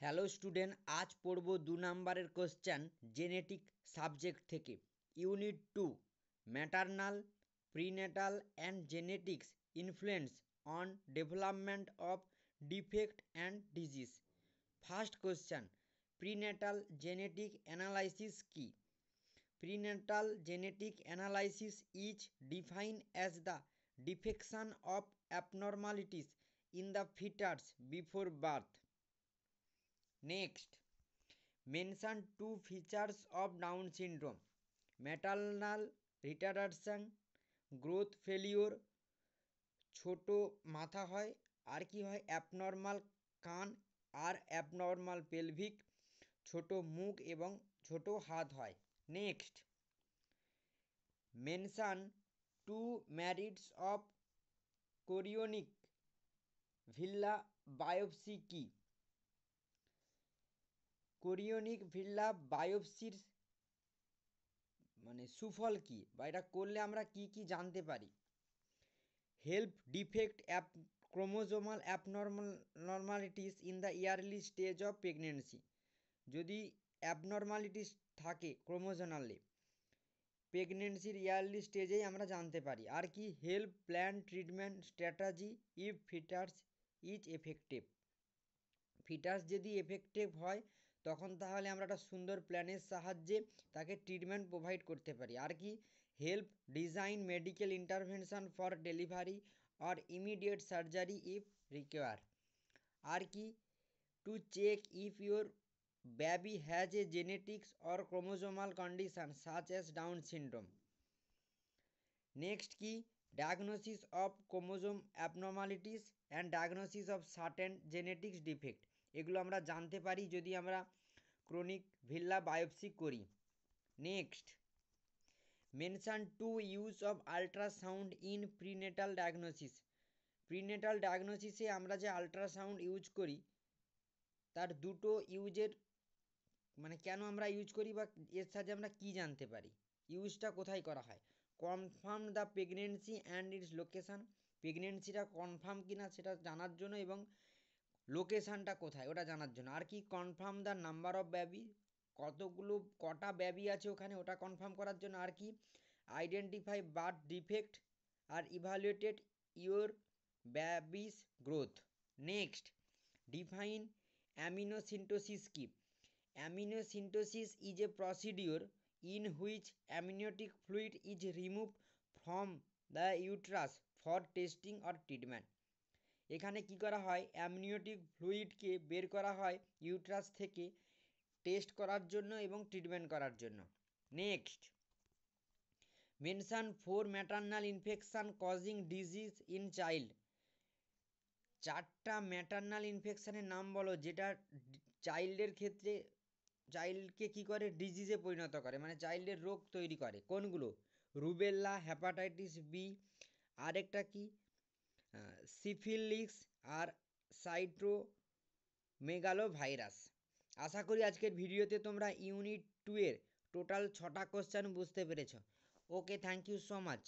Hello student, আজ পড়ব 2 নম্বরের কোশ্চেন জেনেটিক সাবজেক্ট থেকে। Unit 2 maternal, prenatal and genetics influence on development of defect and disease. First question, prenatal genetic analysis কি? Prenatal genetic analysis is defined as the detection of abnormalities in the fetus before birth. Next, mention 2 features of Down syndrome: maternal retardation, growth failure, ছোট মাথা হয়, আর কি হয়, abnormal কান আর abnormal pelvic, ছোট মুখ এবং ছোট হাত হয়। Next, mention 2 merits of chorionic ভিল্লা biopsy কি? কোরিওনিক ভিল্লা বায়োপসির সুফল কি, বা এটা করলে আমরা কি কি জানতে পারি? Help defect chromosomal abnormalities in the yearly stage of pregnancy. যদি অ্যাবনর্মালিটিস থাকে ক্রোমোজোমালে, প্রেগনেন্সির ইয়ারলি স্টেজেই আমরা জানতে পারি। আর কি, help plan treatment strategy if fetus is effective. Fetus যদি এফেক্টিভ হয় তখন তাহলে আমরা একটা সুন্দর প্ল্যানের সাহায্যে তাকে ট্রিটমেন্ট প্রোভাইড করতে পারি। আর কি, help design medical intervention for delivery or immediate surgery if require. আর কি, to check if your baby has a genetics or chromosomal condition such as Down syndrome. Next কি, diagnosis of chromosome abnormalities and diagnosis of certain genetics defect। এগুলো আমরা জানতে পারি যদি আমরা chorionic villus biopsy করি। Next, mention 2 use of ultrasound in prenatal diagnosis. Prenatal ডায়াগনোসিসে আমরা যে আল্ট্রাসাউন্ড ইউজ করি তার দুটো ইউজের কেন আমরা ইউজ করি, বা এর সাহায্যে আমরা কি জানতে পারি, ইউজটা কোথায় করা হয়? Confirm the pregnancy and its location. প্রেগনেন্সিটা কনফার্ম কিনা সেটা জানার জন্য, এবং লোকেশানটা কোথায় ওটা জানার জন্য। আর কি, confirm the number of baby, কটা বেবি আছে ওখানে ওটা কনফার্ম করার জন্য। আর কি, আইডেন্টিফাই বার্থ ডিফেক্ট আর evaluated your baby's growth. Next, define amniocentesis কি? Amniocentesis is a procedure in which amniotic fluid is removed from the uterus for testing or treatment. এখানে কি করা হয়, অ্যামনিওটিক ফ্লুইডকে বের করা হয় ইউট্রাস থেকে টেস্ট করার জন্য এবং ট্রিটমেন্ট করার জন্য। Next, mention 4 maternal infection causing disease in child. 4টা ম্যাটারনাল ইনফেকশনের নাম বলো যেটা চাইল্ডের ক্ষেত্রে চাইল্ডকে কি করে, ডিজিজে পরিণত করে, চাইল্ডের রোগ তৈরি করে। কোনগুলো? রুবেল্লা, হ্যাপাটাইটিস বি, আরেকটা কি সিফিলিস, আর সাইটোমেগালো ভাইরাস। আশা করি আজকের ভিডিওতে তোমরা ইউনিট 2 এর টোটাল 6টা কোশ্চেন বুঝতে পেরেছ। ওকে, থ্যাংক ইউ সো মাচ।